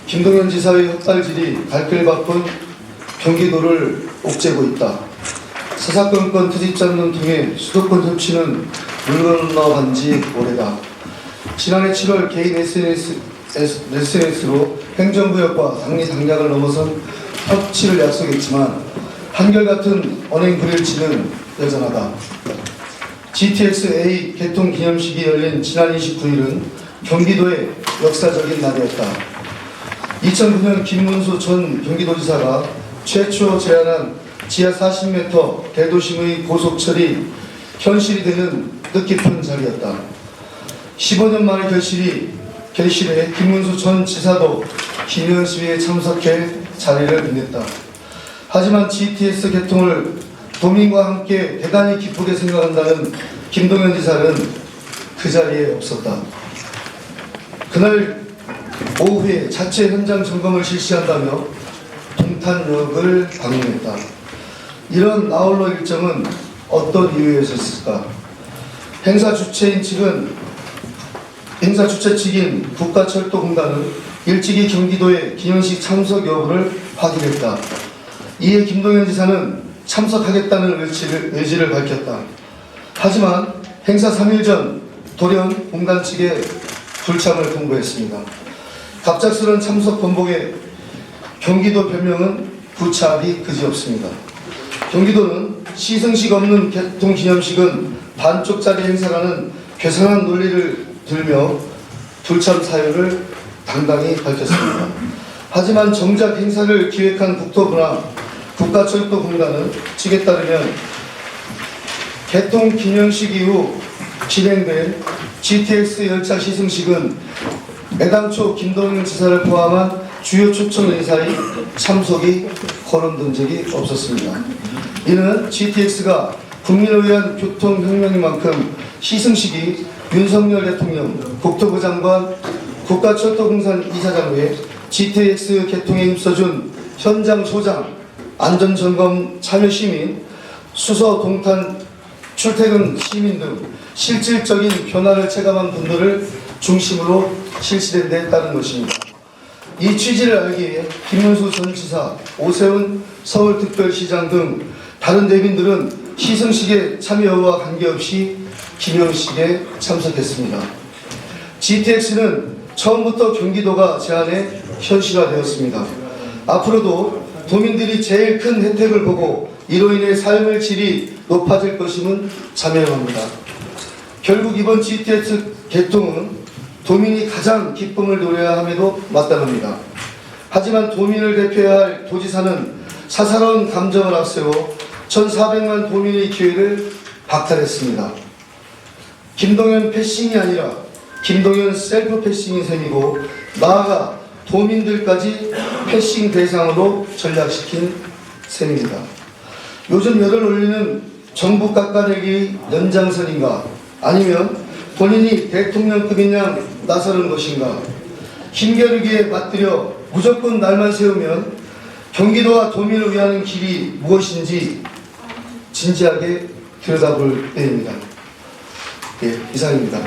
김동연 지사의 헛발질이 갈 길 바쁜 경기도를 옥죄고 있다. 사사건건 트집잡는 통해 수도권 협치는 물 건너간 지 오래다. 지난해 7월 개인 SNS로 행정구역과 당리 당략을 넘어선 협치를 약속했지만 한결같은 언행 불일치는 여전하다. GTX-A 개통 기념식이 열린 지난 29일은 경기도의 역사적인 날이었다. 2009년 김문수 전 경기도지사가 최초 제안한 지하 40m 대도심의 고속철이 현실이 되는 뜻깊은 자리였다. 15년 만에 결실해 김문수 전 지사도 기념 시위에 참석해 자리를 빛냈다. 하지만 GTX 개통을 도민과 함께 대단히 기쁘게 생각한다는 김동연 지사는 그 자리에 없었다. 그날 오후에 자체 현장 점검을 실시한다며 동탄역을 방문했다. 이런 아울러 일정은 어떤 이유였을까? 행사 주최 측인 국가철도공단은 일찍이 경기도의 기념식 참석 여부를 확인했다. 이에 김동연 지사는 참석하겠다는 의지를 밝혔다. 하지만 행사 3일 전 돌연 공단 측에 불참을 통보했습니다. 갑작스런 참석 번복에 경기도 변명은 구차하기 그지없습니다. 경기도는 시승식 없는 개통기념식은 반쪽짜리 행사라는 괴상한 논리를 들며 불참 사유를 당당히 밝혔습니다. 하지만 정작 행사를 기획한 국토부나 국가철도공단은 측에 따르면 개통기념식 이후 진행된 GTX 열차 시승식은 애당초 김동연 지사를 포함한 주요 초청 인사의 참석이 거론된 적이 없었습니다. 이는 GTX가 국민을 위한 교통혁명인 만큼 시승식이 윤석열 대통령, 국토부 장관, 국가철도공단 이사장 외에 GTX 개통에 힘써준 현장 소장, 안전점검 참여 시민, 수서 동탄 출퇴근 시민 등 실질적인 변화를 체감한 분들을 중심으로 실시된 데 따른 것입니다. 이 취지를 알기에 김문수 전 지사, 오세훈 서울특별시장 등 다른 대빈들은 시승식에 참여 여부와 관계없이 기념식에 참석했습니다. GTX는 처음부터 경기도가 제안해 현실화되었습니다. 앞으로도 도민들이 제일 큰 혜택을 보고 이로 인해 삶의 질이 높아질 것임은 자명합니다. 결국 이번 GTX 개통은 도민이 가장 기쁨을 노려야 함에도 마땅합니다. 하지만 도민을 대표해야 할 도지사는 사사로운 감정을 앞세워 1,400만 도민의 기회를 박탈했습니다. 김동연 패싱이 아니라 김동연 셀프 패싱인 셈이고 나아가 도민들까지 패싱 대상으로 전락시킨 셈입니다. 요즘 열을 올리는 정부 깎아내기 연장선인가 아니면 본인이 대통령급인 양 나서는 것인가 힘겨루기에 맞들여 무조건 날만 세우면 경기도와 도민을 위하는 길이 무엇인지 진지하게 들여다볼 때입니다. 예, 이상입니다.